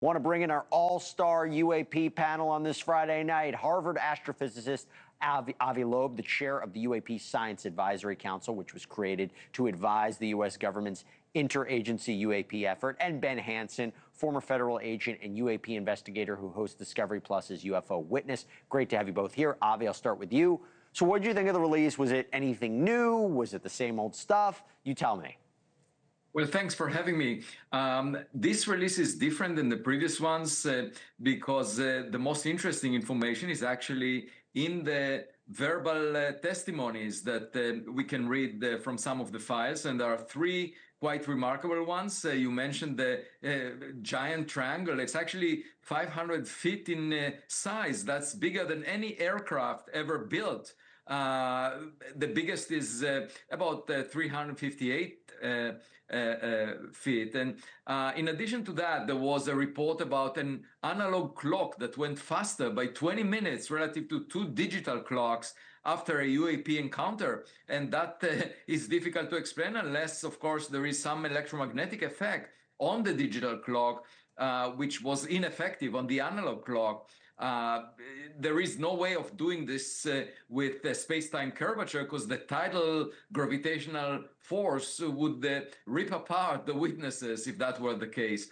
Want to bring in our all-star UAP panel on this Friday night. Harvard astrophysicist Avi Loeb, the chair of the UAP Science Advisory Council, which was created to advise the U.S. government's interagency UAP effort, and Ben Hansen, former federal agent and UAP investigator who hosts Discovery Plus's UFO Witness. Great to have you both here. Avi, I'll start with you. So what did you think of the release? Was it anything new? Was it the same old stuff? You tell me. Well, thanks for having me. This release is different than the previous ones because the most interesting information is actually in the verbal testimonies that we can read from some of the files. And there are three quite remarkable ones. You mentioned the giant triangle. It's actually 500 feet in size. That's bigger than any aircraft ever built. The biggest is about 358 feet. And in addition to that, there was a report about an analog clock that went faster by 20 minutes relative to two digital clocks after a UAP encounter. And that is difficult to explain unless, of course, there is some electromagnetic effect on the digital clock, which was ineffective on the analog clock. There is no way of doing this with space-time curvature because the tidal gravitational force would rip apart the witnesses if that were the case.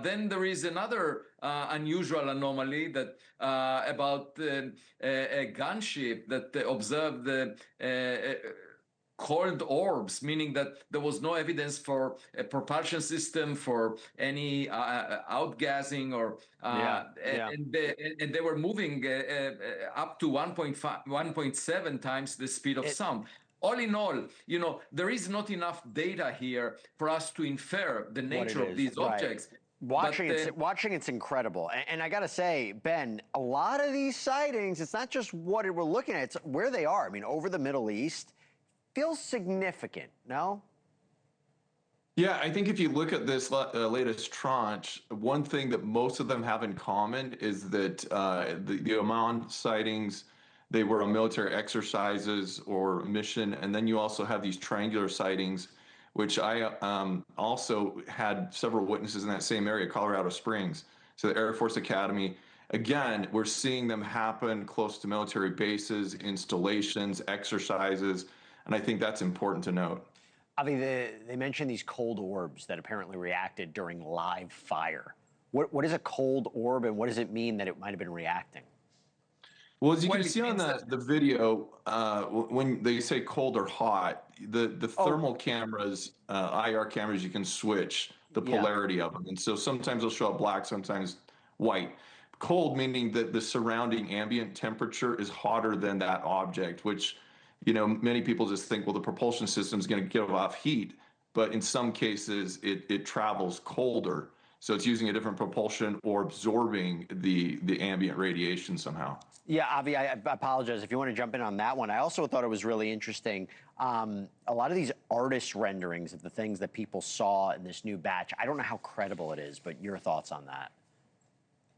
Then there is another unusual anomaly that about a gunship that observed cold orbs, meaning that there was no evidence for a propulsion system, for any outgassing, or and they were moving up to 1.7 times the speed of sound. All in all, you know, there is not enough data here for us to infer the nature of these objects. Watching it's incredible. And I got to say, Ben, a lot of these sightings, it's not just what we're looking at, it's where they are. I mean, over the Middle East, feels significant, no? Yeah, I think if you look at this latest tranche, one thing that most of them have in common is that the Oman sightings, they were on military exercises or mission, and then you also have these triangular sightings, which I also had several witnesses in that same area, Colorado Springs, so the Air Force Academy. Again, we're seeing them happen close to military bases, installations, exercises, and I think that's important to note. Avi, they mentioned these cold orbs that apparently reacted during live fire. What is a cold orb, and what does it mean that it might have been reacting? Well, as you can see on the video, when they say cold or hot, the thermal cameras, IR cameras, you can switch the polarity of them. And so sometimes they'll show up black, sometimes white. Cold meaning that the surrounding ambient temperature is hotter than that object, which, you know, many people just think, well, the propulsion system is going to give off heat, but in some cases it travels colder. So it's using a different propulsion or absorbing the ambient radiation somehow. Yeah, Avi, I apologize if you want to jump in on that one. I also thought it was really interesting. A lot of these artist renderings of the things that people saw in this new batch, I don't know how credible it is, but your thoughts on that?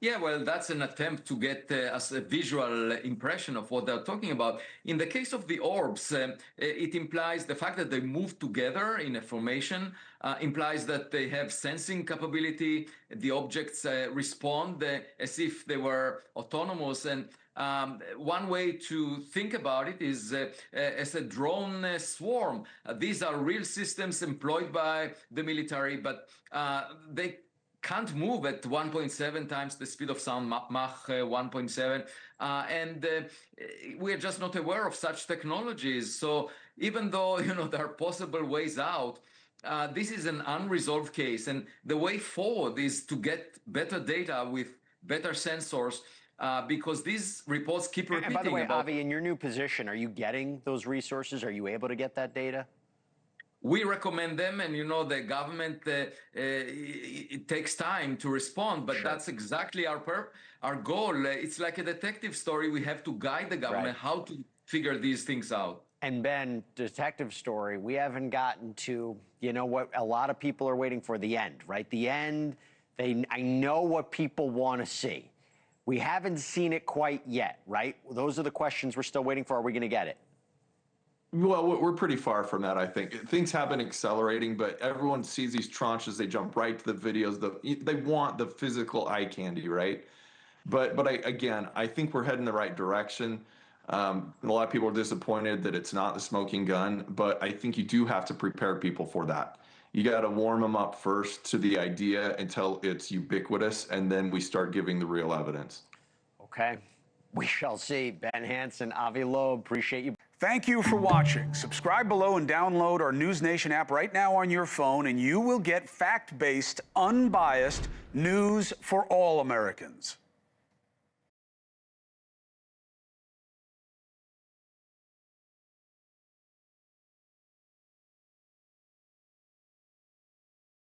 Yeah, well, that's an attempt to get us a visual impression of what they're talking about. In the case of the orbs, it implies the fact that they move together in a formation, implies that they have sensing capability. The objects respond as if they were autonomous. And one way to think about it is as a drone swarm. These are real systems employed by the military, but they can't move at 1.7 times the speed of sound, Mach 1.7, and we're just not aware of such technologies. So even though, you know, there are possible ways out, this is an unresolved case, and the way forward is to get better data with better sensors, because these reports keep repeating. And by the way, Avi, in your new position, are you getting those resources? Are you able to get that data? We recommend them, and you know, the government, it takes time to respond, but that's exactly our goal. It's like a detective story. We have to guide the government how to figure these things out. And Ben, detective story, we haven't gotten to, you know, what a lot of people are waiting for, the end, right? The end, I know what people want to see. We haven't seen it quite yet, right? Those are the questions we're still waiting for. Are we going to get it? Well, we're pretty far from that, I think. Things have been accelerating, but everyone sees these tranches, they jump right to the videos. They want the physical eye candy, right? But again, I think we're heading the right direction. A lot of people are disappointed that it's not the smoking gun, but I think you do have to prepare people for that. You got to warm them up first to the idea until it's ubiquitous, and then we start giving the real evidence. Okay. We shall see. Ben Hansen, Avi Loeb, appreciate you. Thank you for watching. Subscribe below and download our NewsNation app right now on your phone, and you will get fact-based, unbiased news for all Americans.